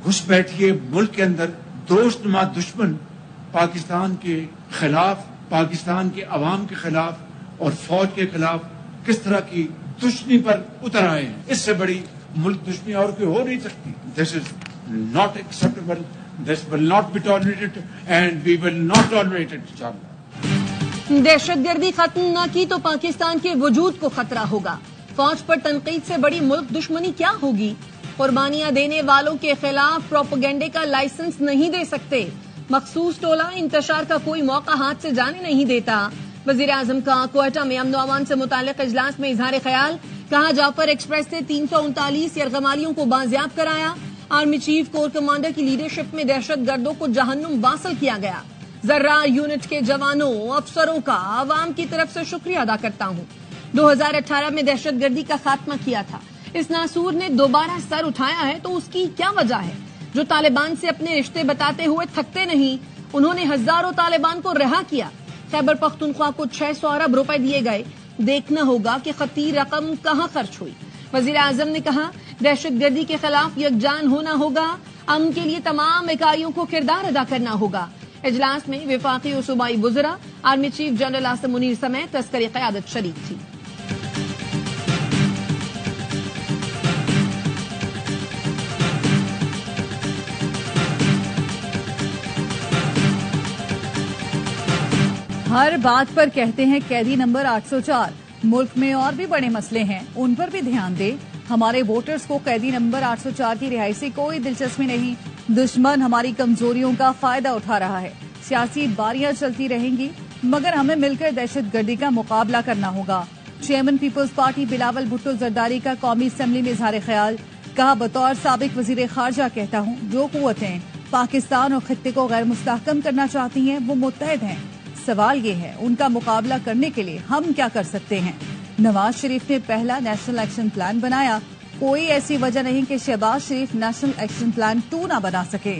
घुस बैठिए मुल्क के अंदर दोस्तनुमा दुश्मन पाकिस्तान के खिलाफ, पाकिस्तान के अवाम के खिलाफ और फौज के खिलाफ किस तरह की दुश्मनी पर उतर आए हैं। इससे बड़ी मुल्क दुश्मनी और कोई हो नहीं सकती। This is not acceptable, this will not be tolerated and we will not tolerate it इंशाअल्लाह। दहशतगर्दी खत्म न की तो पाकिस्तान के वजूद को खतरा होगा। फौज पर तनकीद से बड़ी मुल्क दुश्मनी क्या होगी। कुर्बानियां देने वालों के खिलाफ प्रोपेगेंडे का लाइसेंस नहीं दे सकते। मखसूस टोला इंतशार का कोई मौका हाथ से जाने नहीं देता। वजीर आजम का क्वेटा में अमन अमान से मुतालिक इजलास में इजहार ख्याल। कहा जाफर एक्सप्रेस से 339 यरगमालियों को बाजियाब कराया। आर्मी चीफ कोर कमांडर की लीडरशिप में दहशत गर्दों को जहन्नुम वासल किया गया। जर्रा यूनिट के जवानों अफसरों का आवाम की तरफ से शुक्रिया अदा करता हूं। 2018 में दहशतगर्दी का खात्मा किया था। इस नासूर ने दोबारा सर उठाया है तो उसकी क्या वजह है। जो तालिबान से अपने रिश्ते बताते हुए थकते नहीं, उन्होंने हजारों तालिबान को रिहा किया। खैबर पख्तूनख्वा को 600 अरब रुपए दिए गए। देखना होगा कि खती रकम कहां खर्च हुई। वजीर आजम ने कहा दहशतगर्दी के खिलाफ यकजान होना होगा। अमन के लिए तमाम इकाइयों को किरदार अदा करना होगा। इजलास में विफाकी और सूबाई वुज़रा, army chief general Asim Munir समेत तस्करी क़यादत शरीक थी। हर बात पर कहते हैं कैदी नंबर 804। मुल्क में और भी बड़े मसले हैं, उन पर भी ध्यान दे। हमारे वोटर्स को कैदी नंबर 804 की रिहाई से कोई दिलचस्पी नहीं। दुश्मन हमारी कमजोरियों का फायदा उठा रहा है। सियासी बारियां चलती रहेंगी, मगर हमें मिलकर दहशतगर्दी का मुकाबला करना होगा। Chairman Peoples Party Bilawal Bhutto Zardari का कौमी असेंबली में इजहार ख्याल। कहा बतौर साबिक वजीर खारजा कहता हूं, जो कुव्वतें पाकिस्तान और खित्ते को गैर मुस्तहकम करना चाहती हैं वो मुत्तहद हैं। सवाल ये है उनका मुकाबला करने के लिए हम क्या कर सकते हैं। नवाज शरीफ ने पहला नेशनल एक्शन प्लान बनाया। कोई ऐसी वजह नहीं कि शहबाज शरीफ नेशनल एक्शन प्लान 2 ना बना सके।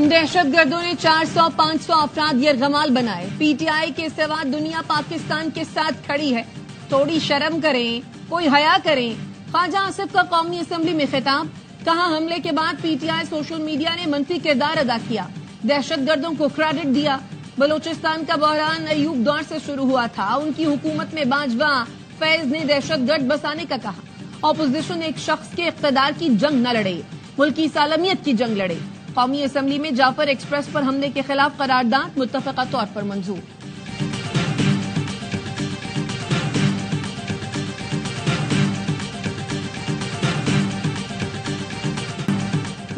दहशतगर्दों ने 400-500 अफराद यरगमाल बनाए। पीटीआई के सिवा दुनिया पाकिस्तान के साथ खड़ी है। थोड़ी शर्म करें, कोई हया करें। ख्वाजा आसिफ का कौमी असेंबली में खिताब। कहा हमले के बाद पीटीआई सोशल मीडिया ने मंफी किरदार अदा किया, दहशतगर्दों को क्रेडिट दिया। बलोचिस्तान का बहरान अयूब दौर से शुरू हुआ था। उनकी हुकूमत में बाजवा फैज ने दहशतगर्द बसाने का कहा। ऑपोजिशन एक शख्स के इख्तिदार की जंग न लड़े, मुल्क की सालमियत की जंग लड़े। कौमी असेंबली में जाफर एक्सप्रेस पर हमले के खिलाफ करारदाद मुत्तफिका तौर पर मंजूर।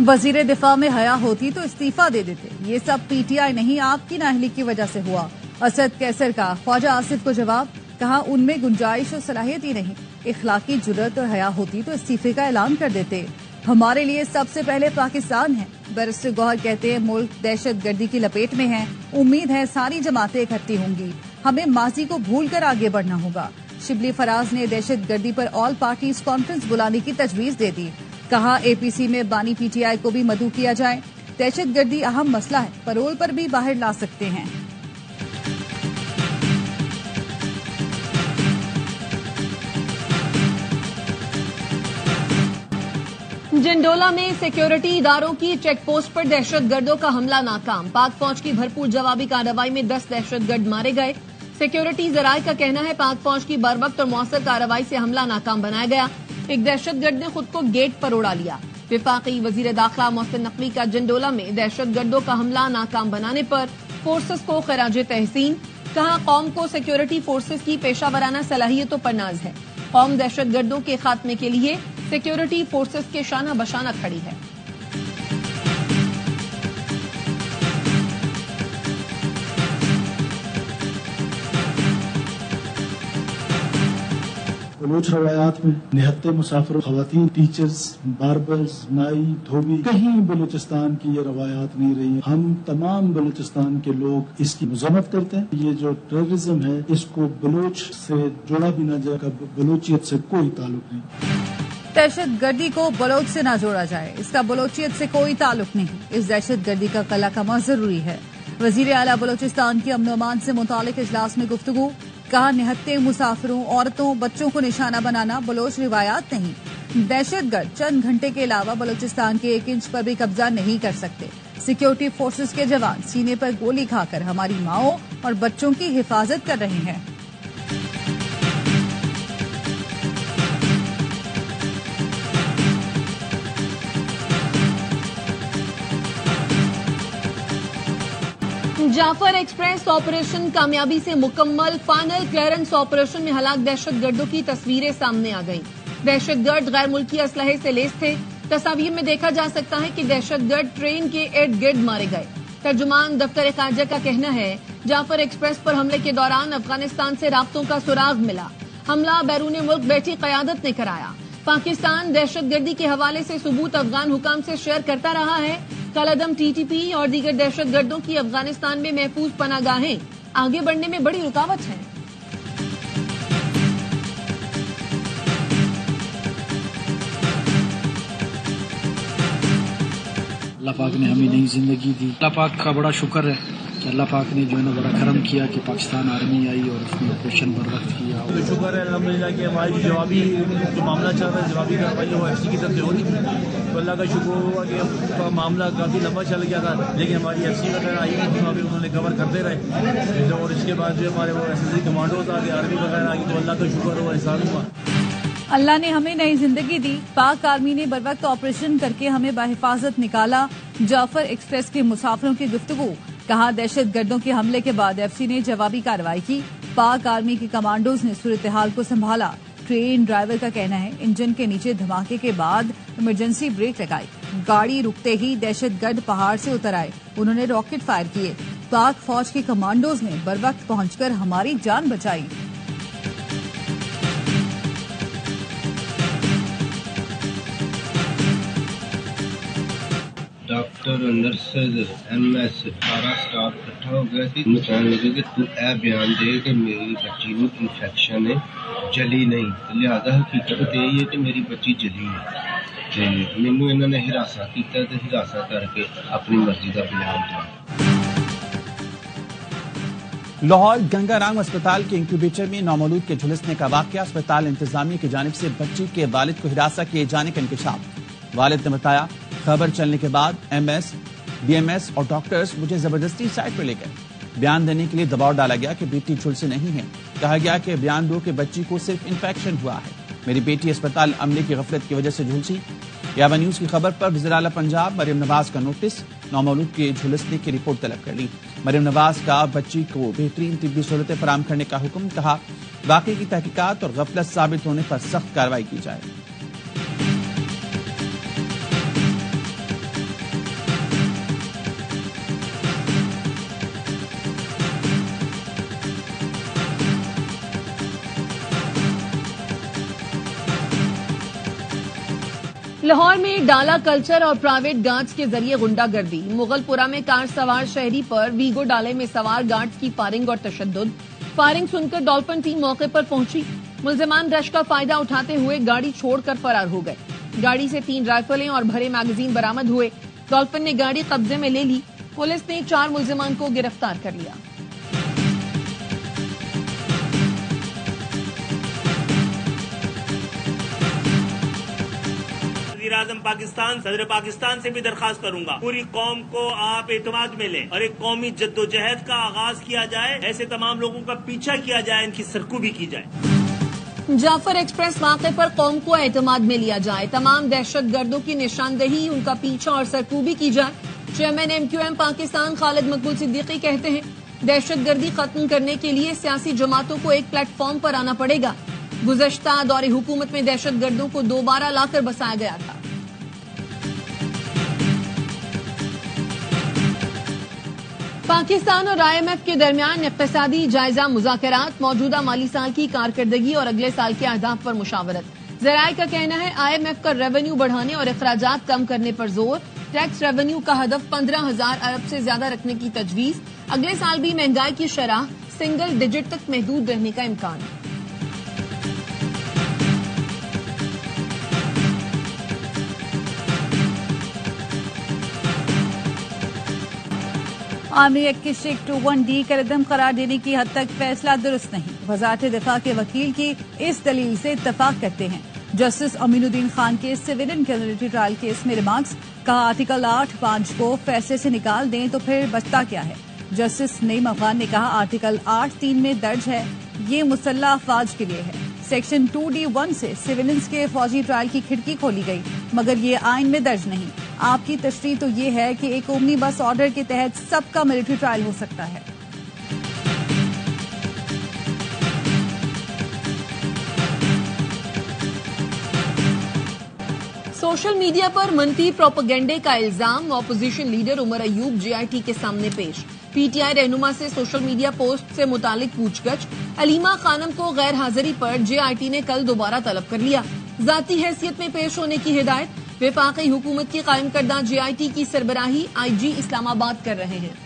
वजीर दिफा में हया होती तो इस्तीफा दे देते। ये सब पीटीआई नहीं, आपकी नाअहली की वजह से हुआ। असद कैसर का ख्वाजा आसिफ को जवाब। कहा उनमें गुंजाइश और सलाहियत ही नहीं। इखलाकी जुर्रत और हया होती तो इस्तीफे का ऐलान कर देते। हमारे लिए सबसे पहले पाकिस्तान है। बैरिस्टर गौहर कहते हैं मुल्क दहशतगर्दी की लपेट में है। उम्मीद है सारी जमातें इकट्ठी होंगी। हमें माजी को भूल कर आगे बढ़ना होगा। शिबली फराज ने दहशतगर्दी पर ऑल पार्टीज कॉन्फ्रेंस बुलाने की तजवीज दे दी। कहा एपीसी में बानी पीटीआई को भी मदऊ किया जाए। दहशतगर्दी अहम मसला है, पैरोल पर भी बाहर ला सकते हैं। जंडोला में सिक्योरिटी इदारों की चेक पोस्ट पर दहशतगर्दों का हमला नाकाम। पाक फौज की भरपूर जवाबी कार्रवाई में 10 दहशतगर्द मारे गए। सिक्योरिटी जराये का कहना है पाक फौज की बरवक्त और मौसर कार्रवाई से हमला नाकाम बनाया गया। एक दहशतगर्द ने खुद को गेट पर उड़ा लिया। विफाकी वजीर दाखिला मोहसिन नकवी का जंडोला में दहशतगर्दों का हमला नाकाम बनाने पर फोर्सेस को खिराज तहसीन। कहा कौम को सिक्योरिटी फोर्सेस की पेशावराना सलाहियतों पर नाज है। कौम दहशतगर्दों के खात्मे के लिए सिक्योरिटी फोर्सेस के शाना बशाना खड़ी है। बलोच रवायात में निहत्ते मुसाफिर, खवातीन, टीचर्स, बार्बर्स, नाई, धोबी, कहीं बलूचिस्तान की ये रवायात नहीं रही। हम तमाम बलूचिस्तान के लोग इसकी मजम्मत करते हैं। ये जो टेररिज्म है इसको बलोच से जोड़ा भी न जाएगा, बलोचियत से कोई ताल्लुक नहीं। दहशतगर्दी को बलोच से न जोड़ा जाए, इसका बलोचियत से कोई ताल्लुक नहीं। इस दहशतगर्दी का कला कमा जरूरी है। وزیر اعلیٰ بلوچستان کے امن و امان سے متعلق اجلاس میں گفتگو، کہا نہتے مسافروں، عورتوں، بچوں کو نشانہ بنانا بلوچ روایات نہیں، دہشت گرد چند گھنٹے کے علاوہ بلوچستان کے 1 انچ پر بھی قبضہ نہیں کر سکتے، سیکیورٹی فورسز کے جوان سینے پر گولی کھا کر ہماری ماؤں اور بچوں کی حفاظت کر رہے ہیں۔ جعفر ایکسپریس آپریشن کامیابی سے مکمل، فائنل کلیئرنس آپریشن میں ہلاک دہشت گردوں کی تصویریں سامنے آ گئیں۔ دہشت گرد غیر ملکی اسلحے سے لیس تھے۔ تصاویر میں دیکھا جا سکتا ہے کہ دہشت گرد ٹرین کے ارد گرد مارے گئے۔ ترجمان دفتر خارجہ کا کہنا ہے جعفر ایکسپریس پر حملے کے دوران افغانستان سے رابطوں کا سراغ ملا، حملہ بیرون ملک بیٹھی قیادت نے کرایا۔ پاکستان دہشت گردی کے حوالے سے ثبوت افغان حکام سے شیئر کرتا رہا ہے۔ کالعدم ٹی ٹی پی اور دیگر دہشت گردوں کی افغانستان میں محفوظ پناہ گاہیں آگے بڑھنے میں بڑی رکاوٹ ہیں۔ اللہ پاک نے ہمیں نئی زندگی دی، اللہ پاک کا بڑا شکر ہے کہ اللہ پاک نے جو ہے نا بڑا کرم کیا کہ پاکستان آرمی آئی اور اس نے آپریشن بر وقت کیا۔ تو شکر ہے الحمدللہ کہ ہماری جوابی جو معاملہ چل رہا ہے، جوابی کارروائی وہ ایف سی کی طرف سے ہو رہی تھی، تو اللہ کا شکر ہوا کہ معاملہ کافی لمبا چل گیا تھا، لیکن ہماری ایف سی وغیرہ آئی ہوئی تھی، وہاں پہ انہوں نے کور کرتے رہے، اور اس کے بعد جو ہمارے وہ ایس ایس سی کمانڈوز آ گئے، آرمی وغیرہ آ گئی، تو اللہ کا شکر ہوا، احسان ہوا۔ اللہ نے ہمیں نئی زندگی دی، پاک آرمی نے بر وقت آپریشن کر کے ہمیں بحفاظت نکالا۔ جعفر ایکسپریس کے مسافروں کی گفتگو، کہا دہشت گردوں کے حملے کے بعد ایف سی نے جوابی کارروائی کی، پاک آرمی کے کمانڈوز نے صورتحال کو سنبھالا۔ ٹرین ڈرائیور کا کہنا ہے انجن کے نیچے دھماکے کے بعد ایمرجنسی بریک لگائی، گاڑی رکتے ہی دہشت گرد پہاڑ سے اتر آئے، انہوں نے راکٹ فائر کیے، پاک فوج کے کمانڈوز نے بر وقت پہنچ کر ہماری جان بچائی۔ ڈاکٹر نرسز ایم ایس سارا سٹاف اکٹھا ہو گیا کہ انہوں کہنے لگے کہ تو اے بیان دے کہ میری بچی نو انفیکشن ہے، جلی نہیں، لہذا حقیقت یہی ہے کہ میری بچی جلی ہے، مینو انہوں نے ہراساں کیتا تے ہراساں کر کے اپنی مرضی کا بیان دیا۔ لاہور گنگا رام اسپتال کے انکیوبیٹر میں نومولود کے جھلسنے کا واقعہ، اسپتال انتظامیہ کی جانب سے بچی کے والد کو ہراساں کیے جانے کا انکشاف۔ والد نے بتایا خبر چلنے کے بعد M S, B M S اور ڈاکٹرز مجھے زبردستی سائٹ پر لے گئے، بیان دینے کے لیے دباؤ ڈالا گیا کہ بیٹی جھلسی نہیں ہے، کہا گیا کہ بیان دو کہ بچی کو صرف انفیکشن ہوا ہے، میری بیٹی اسپتال عملے کی غفلت کی وجہ سے جھلسی۔ یاوا نیوز کی خبر پر وزیر اعلیٰ پنجاب مریم نواز کا نوٹس، نومولود کے جھلسنے کی رپورٹ طلب کر لی۔ مریم نواز کا بچی کو بہترین طبی سہولتیں فراہم کرنے کا حکم، کہا واقعے کی تحقیقات اور غفلت ثابت ہونے پر سخت کارروائی کی جائے۔ لاہور میں ڈالا کلچر اور پرائیویٹ گارڈز کے ذریعے غنڈہ گردی، مغل پورہ میں کار سوار شہری پر ویگو ڈالے میں سوار گارڈز کی فائرنگ اور تشدد، فائرنگ سن کر ڈولفن ٹیم موقع پر پہنچی، ملزمان رش کا فائدہ اٹھاتے ہوئے گاڑی چھوڑ کر فرار ہو گئے، گاڑی سے 3 رائفلیں اور بھرے میگزین برآمد ہوئے، ڈولفن نے گاڑی قبضے میں لے لی، پولیس نے 4 ملزمان کو گرفتار کر لیا۔ وزیراعظم پاکستان، صدر پاکستان سے بھی درخواست کروں گا پوری قوم کو آپ اعتماد میں لیں اور ایک قومی جدوجہد کا آغاز کیا جائے، ایسے تمام لوگوں کا پیچھا کیا جائے، ان کی سرکوبی کی جائے۔ جعفر ایکسپریس واقعے پر قوم کو اعتماد میں لیا جائے، تمام دہشت گردوں کی نشاندہی، ان کا پیچھا اور سرکوبی کی جائے۔ Chairman M Q M Pakistan Khalid Maqbool Siddiqui کہتے ہیں دہشت گردی ختم کرنے کے لیے سیاسی جماعتوں کو ایک پلیٹ فارم پر آنا پڑے گا، گزشتہ دور حکومت میں دہشت گردوں کو دوبارہ لا کر بسایا گیا تھا۔ پاکستان اور آئی ایم ایف کے درمیان اقتصادی جائزہ مذاکرات، موجودہ مالی سال کی کارکردگی اور اگلے سال کے اہداف پر مشاورت۔ ذرائع کا کہنا ہے آئی ایم ایف کا ریونیو بڑھانے اور اخراجات کم کرنے پر زور، ٹیکس ریونیو کا ہدف 15,000 ارب سے زیادہ رکھنے کی تجویز، اگلے سال بھی مہنگائی کی شرح سنگل ڈیجٹ تک محدود رہنے کا امکان۔ आर्मी एक्ट की शिक 21D का रद्दम करार देने की हद तक फैसला दुरुस्त नहीं। वजारत दिफा के वकील की इस दलील से इत्तफाक करते हैं। जस्टिस अमीनुद्दीन खान के सिविलियन कम्युनिटी ट्रायल केस में रिमार्क्स, कहा आर्टिकल 8(5) को फैसले से निकाल दें तो फिर बचता क्या है। जस्टिस नईम अफगान ने कहा आर्टिकल 8(3) में दर्ज है, ये मुसल्लह अफवाज के लिए है। सेक्शन 2D1 से सिविलियंस के फौजी ट्रायल की खिड़की खोली गई, मगर ये आइन में दर्ज नहीं। आपकी तशरीह तो ये है कि एक ओमनीबस ऑर्डर के तहत सबका मिलिट्री ट्रायल हो सकता है। सोशल मीडिया पर मनफी प्रोपेगेंडे का इल्जाम, opposition leader Umar Ayub JIT के सामने पेश। PTI रहनुमा से सोशल मीडिया पोस्ट से मुतालिक पूछगछ। अलीमा खानम को गैर हाजिरी पर JIT ने कल दोबारा तलब कर लिया। जाती हैसियत में पेश होने की हिदायत। वफाकी हुकूमत की कायम करदा JIT की सरबराही IG इस्लामाबाद कर रहे हैं।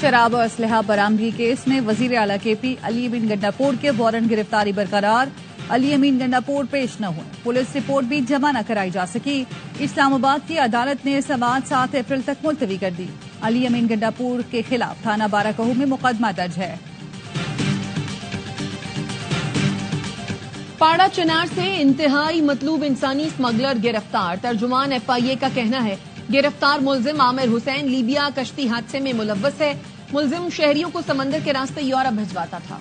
शराब और असलहा बरामदगी केस में वजीर आला KP अली अमीन गंडापुर के वारंट गिरफ्तारी बरकरार। अली अमीन गंडापुर पेश न हुए, पुलिस रिपोर्ट भी जमा न कराई जा सकी। इस्लामाबाद की अदालत ने समाअत 7 अप्रैल तक मुलतवी कर दी। अली अमीन गंडापुर के खिलाफ थाना बाराकहू में मुकदमा दर्ज है। पाड़ा चनार से इंतहाई मतलूब इंसानी स्मगलर गिरफ्तार। तर्जुमान FIA का कहना है गिरफ्तार मुलजिम आमिर हुसैन लीबिया कश्ती हादसे में मुलव्वस है। मुलजिम शहरियों को समंदर के रास्ते यूरोप भिजवाता था।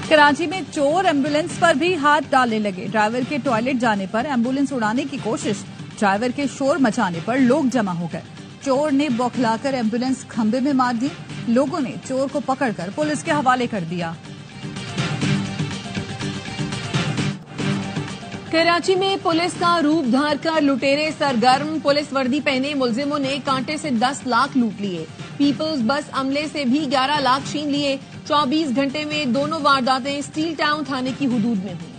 कराची में चोर एम्बुलेंस पर भी हाथ डालने लगे। ड्राइवर के टॉयलेट जाने पर एम्बुलेंस उड़ाने की कोशिश, ड्राइवर के शोर मचाने पर लोग जमा हो गए। चोर ने बौखलाकर एम्बुलेंस खंबे में मार दी। लोगों ने चोर को पकड़कर पुलिस के हवाले कर दिया। कराची में पुलिस का रूप धार कर लुटेरे सरगर्म। पुलिस वर्दी पहने मुलजिमों ने कांटे से 10 लाख लूट लिए। पीपल्स बस अमले से भी 11 लाख छीन लिए। 24 घंटे में दोनों वारदातें स्टील टाउन थाने की हुदूद में हुई।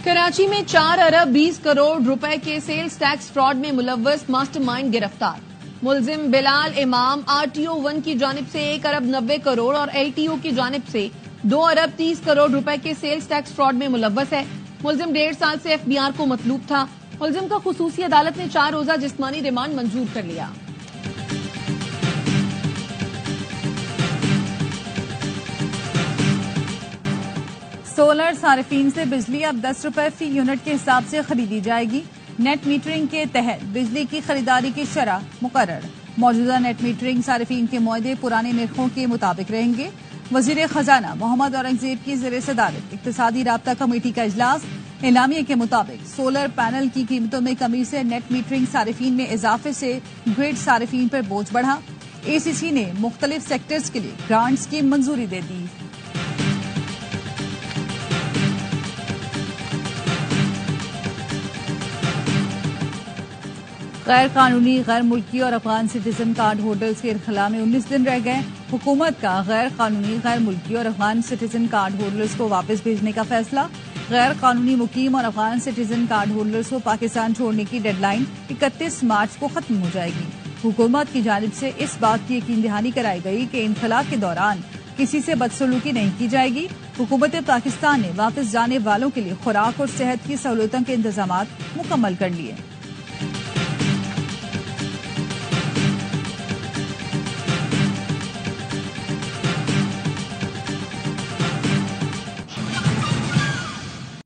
कराची में 4 अरब 20 करोड़ रुपए के सेल्स टैक्स फ्रॉड में मुलव्वस मास्टरमाइंड गिरफ्तार। मुलजिम बिलाल इमाम RTO 1 की जानिब से 1 अरब 90 करोड़ और LTO की जानिब से 2 अरब 30 करोड़ रुपए के सेल्स टैक्स फ्रॉड में मुलव्वस है। मुलजिम 1.5 साल से FBR को मतलूब था। मुलजिम का खुसूसी अदालत ने 4 रोजा जिस्मानी रिमांड मंजूर कर लिया। सोलर सार्फिन से बिजली अब 10 रुपए फी यूनिट के हिसाब से खरीदी जाएगी। नेट मीटरिंग के तहत बिजली की खरीदारी की शरह मुकर्रर। मौजूदा नेट मीटरिंग सार्फिन के मुआहदे पुराने निर्खों के मुताबिक रहेंगे। वजीर खजाना मोहम्मद औरंगजेब की ज़ेर सदारत इक्तिसादी राब्ता कमेटी का इजलास। एलामिया के मुताबिक सोलर पैनल की कीमतों में कमी से नेट मीटरिंग सार्फिन में इजाफे से ग्रिड सार्फिन पर बोझ बढ़ा। ACC ने मुख्तलिफ सेक्टर्स के लिए ग्रांट्स की मंजूरी दे दी। गैर कानूनी, गैर मुल्की और अफगान सिटीजन कार्ड होल्डर्स के इनखला में 19 दिन रह गए। हुकूमत का गैर कानूनी, गैर मुल्की और अफगान सिटीजन कार्ड होल्डर्स को वापस भेजने का फैसला। गैर कानूनी मुकीम और अफगान सिटीजन कार्ड होल्डर्स को पाकिस्तान छोड़ने की डेडलाइन 31 मार्च को खत्म हो जाएगी। हुकूमत की जानिब से इस बात की यकीन दहानी कराई गई कि इनखला के दौरान किसी से बदसलूकी नहीं की जाएगी। हुकूमत पाकिस्तान ने वापस जाने वालों के लिए खुराक और सेहत की सहूलतों के इंतजाम मुकम्मल कर लिए।